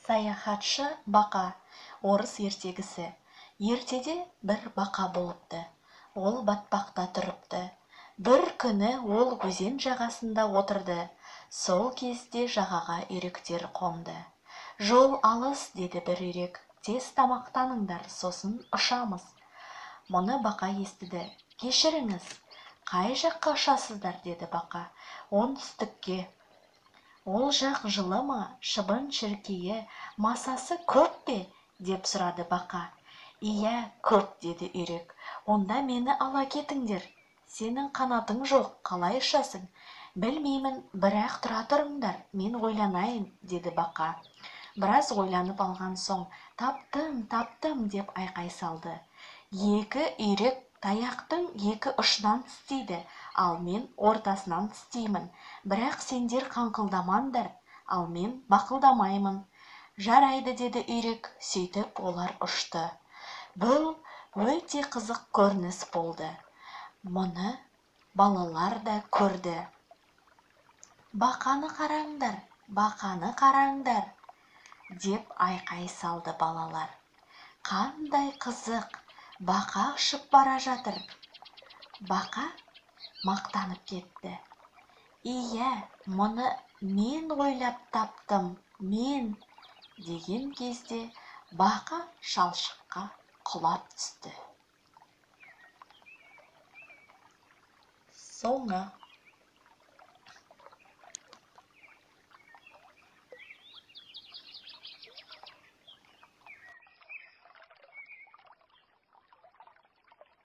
Саяхатшы бақа, орыс ертегісі. Ертеде бір бақа болыпты. Ол батпақта тұрыпты. Бір күні ол өзен жағасында отырды. Сол кезде жағаға үйректер қонды. Жол алыс, деді бір үйрек. Тез тамақтаныңдар, сосын ұшамыз. Мұны бақа естіді. Кешіріңіз, қай жаққа ұшасыздар, деді бақа. Оңтүстікке. Ол жақ жылы ма, шыбын-шіркейі, масасы көп пе? Деп сұрады бақа. Иә, көп, деді үйрек. Онда мені ала кетіңдер. Сенің қанатың жоқ, қалай ұшасың? Білмеймін, бірақ тұра тұрыңдар, мен ойланайын, деді бақа. Біраз ойланып алған соң, таптым, деп айқай салды. Екі үйрек таяқтың екі ұшынан тістейді, ал мен ортасынан тістеймін. Бірақ сендер қаңқылдамаңдар, ал мен бақылдамаймын. Жарайды, деді үйрек, сөйтіп олар ұшты. Бұл өте қызық көрініс болды. Мұны балалар да көрді. Бақаны қараңдар, деп айқай салды балалар. Қандай қызық, бақа ұшып бара жатыр. Бақа мақтанып кетті. Иә, мұны мен ойлап таптым, мен, деген кезде бақа шалшыққа құлап түсті. Соңы.